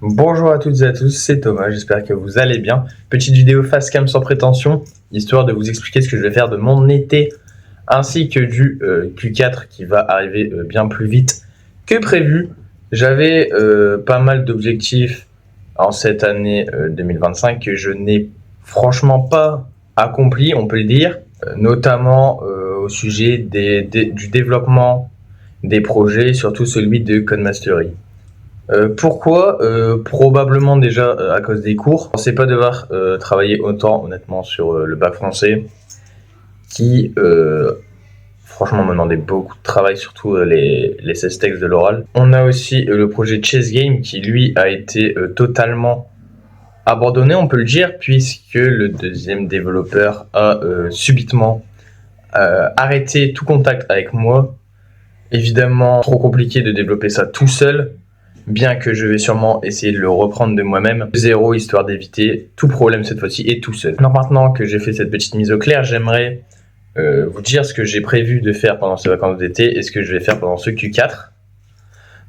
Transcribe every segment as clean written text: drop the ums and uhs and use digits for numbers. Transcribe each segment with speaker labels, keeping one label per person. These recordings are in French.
Speaker 1: Bonjour à toutes et à tous, c'est Thomas, j'espère que vous allez bien. Petite vidéo face cam sans prétention, histoire de vous expliquer ce que je vais faire de mon été, ainsi que du Q4 qui va arriver bien plus vite que prévu. J'avais pas mal d'objectifs en cette année 2025 que je n'ai franchement pas accompli, on peut le dire, notamment au sujet du développement des projets, surtout celui de Codemastery. Pourquoi Probablement déjà à cause des cours. Je pensais pas devoir travailler autant honnêtement sur le bac français qui franchement me demandait beaucoup de travail, surtout les 16 textes de l'oral. On a aussi le projet Chess Game qui lui a été totalement abandonné, on peut le dire, puisque le deuxième développeur a subitement arrêté tout contact avec moi. Évidemment, trop compliqué de développer ça tout seul, bien que je vais sûrement essayer de le reprendre de moi-même. Zéro, histoire d'éviter tout problème cette fois-ci et tout seul. Alors maintenant que j'ai fait cette petite mise au clair, j'aimerais vous dire ce que j'ai prévu de faire pendant ces vacances d'été et ce que je vais faire pendant ce Q4.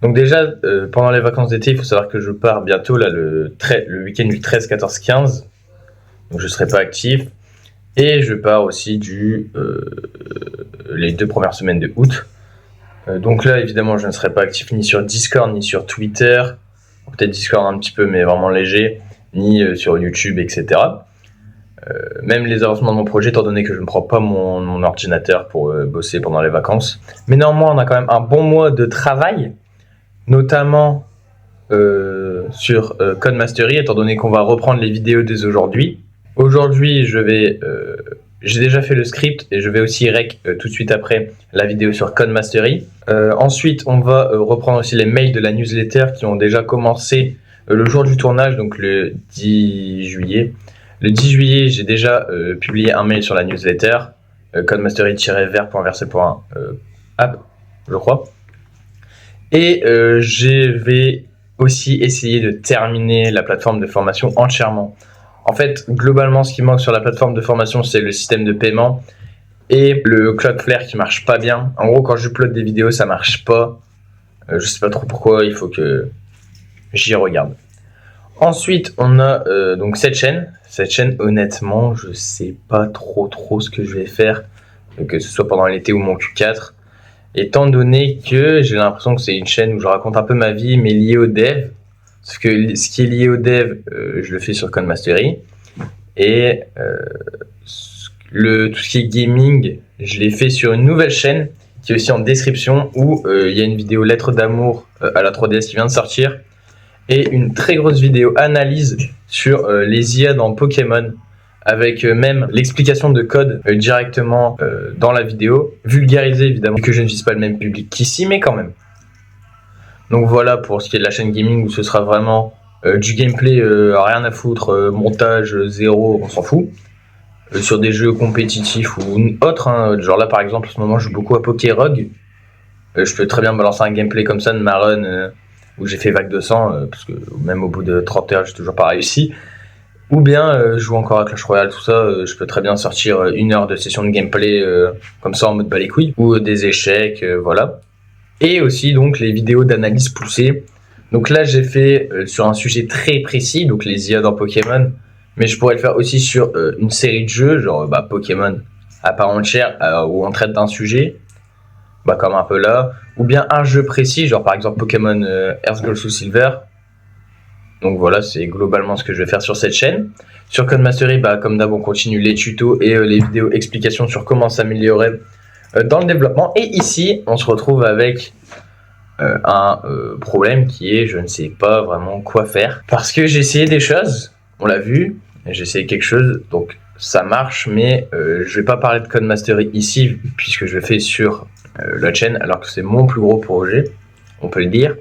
Speaker 1: Donc déjà, pendant les vacances d'été, il faut savoir que je pars bientôt là, le week-end du 13, 14, 15. Donc je ne serai pas actif. Et je pars aussi les 2 premières semaines de août. Donc là, évidemment, je ne serai pas actif ni sur Discord, ni sur Twitter. Peut-être Discord un petit peu, mais vraiment léger. Ni sur YouTube, etc. Même les avancements de mon projet, étant donné que je ne prends pas mon ordinateur pour bosser pendant les vacances. Mais néanmoins, on a quand même un bon mois de travail, notamment sur Codemastery, étant donné qu'on va reprendre les vidéos dès aujourd'hui. Aujourd'hui, j'ai déjà fait le script et je vais aussi rec tout de suite après la vidéo sur Codemastery. Ensuite, on va reprendre aussi les mails de la newsletter qui ont déjà commencé le jour du tournage, donc le 10 juillet. Le 10 juillet, j'ai déjà publié un mail sur la newsletter, codemastery-ver.verset.app, je crois. Et je vais aussi essayer de terminer la plateforme de formation entièrement. En fait, globalement, ce qui manque sur la plateforme de formation, c'est le système de paiement et le Cloudflare qui marche pas bien. En gros, quand j'upload des vidéos, ça marche pas. Je sais pas trop pourquoi, il faut que j'y regarde. Ensuite, on a donc cette chaîne. Cette chaîne, honnêtement, je sais pas trop ce que je vais faire, que ce soit pendant l'été ou mon Q4, étant donné que j'ai l'impression que c'est une chaîne où je raconte un peu ma vie, mais liée au dev. Parce que ce qui est lié au dev, je le fais sur Codemastery. Et tout ce qui est gaming, je l'ai fait sur une nouvelle chaîne qui est aussi en description où il y a une vidéo lettre d'amour à la 3DS qui vient de sortir et une très grosse vidéo analyse sur les IA dans Pokémon avec même l'explication de code directement dans la vidéo, vulgarisée évidemment, que je ne vise pas le même public qu'ici, mais quand même. Donc voilà pour ce qui est de la chaîne gaming où ce sera vraiment du gameplay, rien à foutre, montage zéro, on s'en fout. Sur des jeux compétitifs ou autres, hein, genre là par exemple en ce moment je joue beaucoup à Pokérogue. Je peux très bien balancer un gameplay comme ça de ma run où j'ai fait vague 200, parce que même au bout de 30 heures j'ai toujours pas réussi. Ou bien je joue encore à Clash Royale, tout ça, je peux très bien sortir 1 heure de session de gameplay comme ça en mode bas les couilles, ou des échecs, voilà. Et aussi donc les vidéos d'analyse poussée. Donc là j'ai fait sur un sujet très précis, donc les IA dans Pokémon, mais je pourrais le faire aussi sur une série de jeux, genre Pokémon à part entière, où on traite d'un sujet, comme un peu là, ou bien un jeu précis, genre par exemple Pokémon Earth Gold Soul Silver. Donc voilà, c'est globalement ce que je vais faire sur cette chaîne. Sur Codemastery, comme d'hab, on continue les tutos et les vidéos explications sur comment s'améliorer dans le développement. Et ici, on se retrouve avec un problème qui est je ne sais pas vraiment quoi faire. Parce que j'ai essayé des choses, on l'a vu, j'ai essayé quelque chose, donc ça marche, mais je vais pas parler de Codemastery ici, puisque je le fais sur la chaîne, alors que c'est mon plus gros projet, on peut le dire.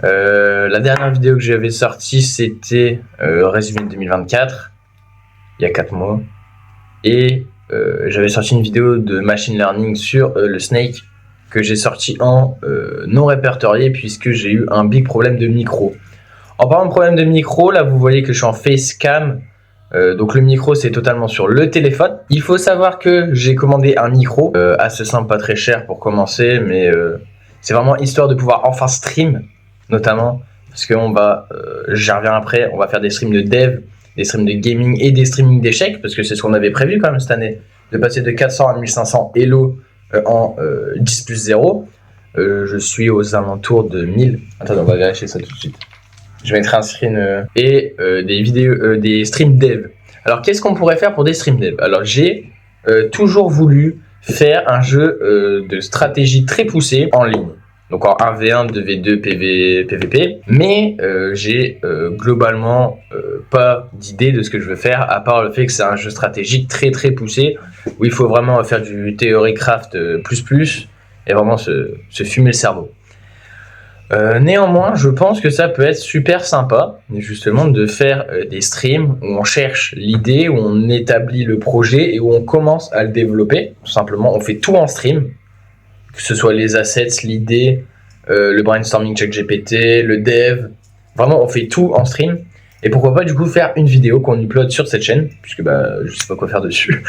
Speaker 1: La dernière vidéo que j'avais sortie, c'était résumé de 2024, il y a 4 mois. Et j'avais sorti une vidéo de machine learning sur le Snake, que j'ai sorti en non répertorié, puisque j'ai eu un big problème de micro. En parlant de problème de micro, là vous voyez que je suis en facecam. Donc le micro c'est totalement sur le téléphone. Il faut savoir que j'ai commandé un micro assez simple, pas très cher pour commencer, mais c'est vraiment histoire de pouvoir enfin stream notamment parce que j'y reviens après, on va faire des streams de dev, des streams de gaming et des streamings d'échecs, parce que c'est ce qu'on avait prévu quand même cette année, de passer de 400 à 1500 Elo en 10 plus 0. Je suis aux alentours de 1000. Attends, on va vérifier ça tout de suite. Je mettrai un screen et des vidéos, des streams dev. Alors, qu'est-ce qu'on pourrait faire pour des streams dev? Alors, j'ai toujours voulu faire un jeu de stratégie très poussé en ligne. Donc en 1v1, 2v2, PVP. Mais j'ai globalement pas d'idée de ce que je veux faire, à part le fait que c'est un jeu stratégique très très poussé, où il faut vraiment faire du Theorycraft plus, et vraiment se fumer le cerveau. Néanmoins, je pense que ça peut être super sympa, justement, de faire des streams où on cherche l'idée, où on établit le projet et où on commence à le développer. Tout simplement, on fait tout en stream, que ce soit les assets, l'idée, le brainstorming ChatGPT, le dev. Vraiment, on fait tout en stream. Et pourquoi pas, du coup, faire une vidéo qu'on upload sur cette chaîne, puisque je sais pas quoi faire dessus.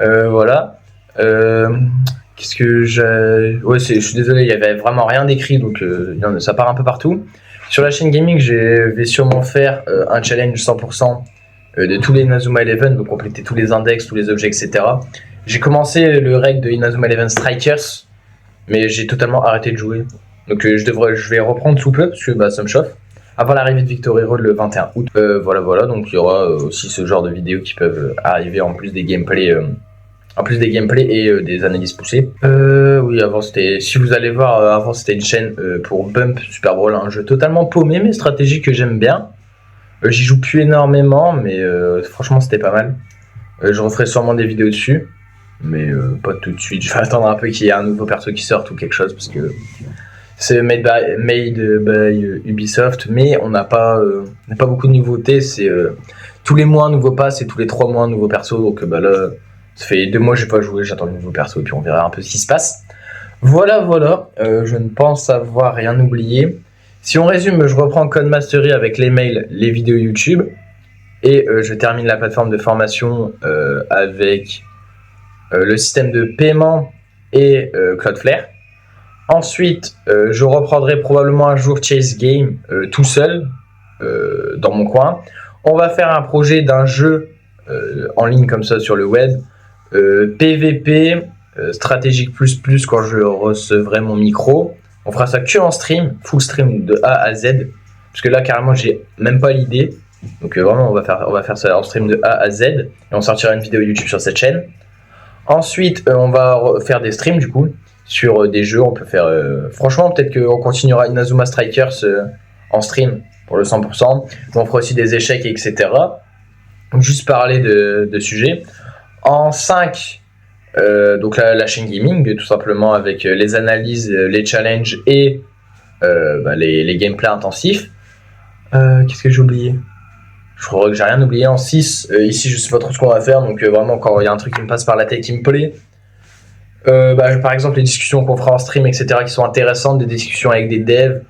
Speaker 1: Voilà. Qu'est-ce que j'ai... Ouais, je suis désolé, il y avait vraiment rien d'écrit, donc ça part un peu partout. Sur la chaîne gaming, je vais sûrement faire un challenge 100% de tous les Inazuma Eleven, donc compléter tous les index, tous les objets, etc. J'ai commencé le raid de Inazuma Eleven Strikers, mais j'ai totalement arrêté de jouer. Donc je vais reprendre sous peu, parce que ça me chauffe. Avant l'arrivée de Victory Road le 21 août. Voilà, donc il y aura aussi ce genre de vidéos qui peuvent arriver en plus des gameplays. Et des analyses poussées. Oui, avant c'était, si vous allez voir, avant c'était une chaîne pour Bump Super Brawl, un jeu totalement paumé mais stratégique que j'aime bien. J'y joue plus énormément, mais franchement c'était pas mal. Je referai sûrement des vidéos dessus, mais pas tout de suite. Je vais attendre un peu qu'il y ait un nouveau perso qui sorte ou quelque chose, parce que c'est made by Ubisoft, mais on n'a pas beaucoup de nouveautés. C'est tous les mois un nouveau pass et tous les 3 mois un nouveau perso, donc là. Ça fait 2 mois que j'ai pas joué, j'attends le nouveau perso et puis on verra un peu ce qui se passe. Voilà, je ne pense avoir rien oublié. Si on résume, je reprends Codemastery avec les mails, les vidéos YouTube. Et je termine la plateforme de formation avec le système de paiement et Cloudflare. Ensuite, je reprendrai probablement un jour Chase Game tout seul dans mon coin. On va faire un projet d'un jeu en ligne comme ça sur le web. PVP, stratégique plus quand je recevrai mon micro. On fera ça que en stream, full stream de A à Z. Parce que là, carrément, j'ai même pas l'idée. Donc vraiment, on va faire ça en stream de A à Z. Et on sortira une vidéo YouTube sur cette chaîne. Ensuite, on va faire des streams, du coup, sur des jeux. On peut faire... franchement, peut-être qu'on continuera Inazuma Strikers en stream pour le 100%. Mais on fera aussi des échecs, etc. Donc, juste parler de sujets. En 5, donc la chaîne gaming, tout simplement, avec les analyses, les challenges et les gameplays intensifs. Qu'est-ce que j'ai oublié? Je crois que j'ai rien oublié. En 6, ici je sais pas trop ce qu'on va faire, donc vraiment quand il y a un truc qui me passe par la tête qui me plaît. Par exemple les discussions qu'on fera en stream, etc. qui sont intéressantes, des discussions avec des devs,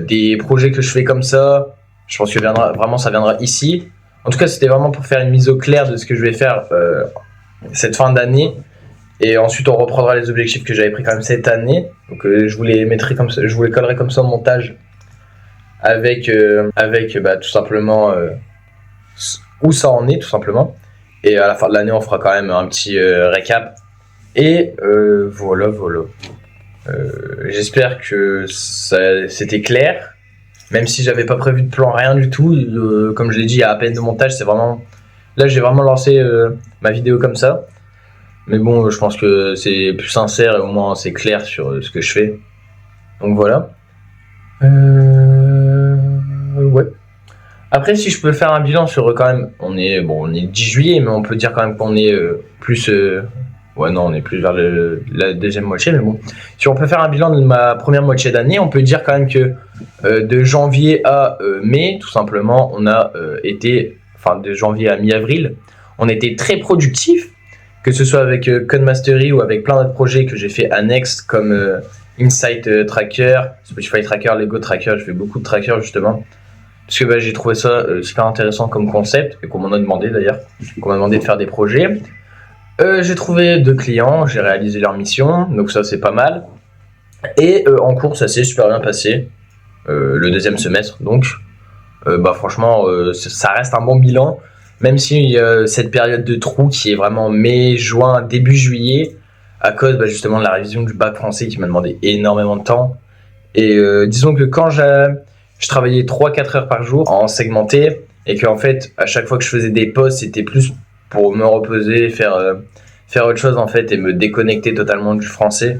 Speaker 1: des projets que je fais comme ça. Je pense que ça viendra ici. En tout cas, c'était vraiment pour faire une mise au clair de ce que je vais faire cette fin d'année. Et ensuite, on reprendra les objectifs que j'avais pris quand même cette année. Donc, je vous les mettrai comme ça, je vous les collerai comme ça au montage avec tout simplement où ça en est, tout simplement. Et à la fin de l'année, on fera quand même un petit récap. Et voilà. J'espère que c'était clair. Même si j'avais pas prévu de plan, rien du tout, comme je l'ai dit, il y a à peine de montage, c'est vraiment... Là, j'ai vraiment lancé ma vidéo comme ça. Mais bon, je pense que c'est plus sincère et au moins c'est clair sur ce que je fais. Donc voilà. Ouais. Après, si je peux faire un bilan sur quand même... On est 10 juillet, mais on peut dire quand même qu'on est plus... Ouais, non, on est plus vers la deuxième moitié, mais bon. Si on peut faire un bilan de ma première moitié d'année, on peut dire quand même que de janvier à mai, tout simplement, on a été, enfin de janvier à mi-avril, on était très productif, que ce soit avec Codemastery ou avec plein d'autres projets que j'ai fait annexes comme Insight Tracker, Spotify Tracker, Lego Tracker, je fais beaucoup de trackers justement. Parce que j'ai trouvé ça super intéressant comme concept, et qu'on m'en a demandé d'ailleurs, qu'on m'a demandé de faire des projets. J'ai trouvé 2 clients, j'ai réalisé leur mission, donc ça c'est pas mal. Et en cours ça s'est super bien passé. le deuxième semestre. Donc, franchement, ça reste un bon bilan, même si cette période de trou qui est vraiment mai, juin, début juillet, à cause justement de la révision du bac français qui m'a demandé énormément de temps. Et disons que quand je travaillais 3-4 heures par jour en segmenté, et qu'en fait, à chaque fois que je faisais des pauses, c'était plus pour me reposer, faire autre chose en fait, et me déconnecter totalement du français.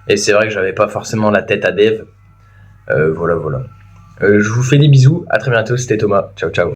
Speaker 1: Et c'est vrai que j'avais pas forcément la tête à dev. Voilà. Je vous fais des bisous, à très bientôt, c'était Thomas. Ciao, ciao.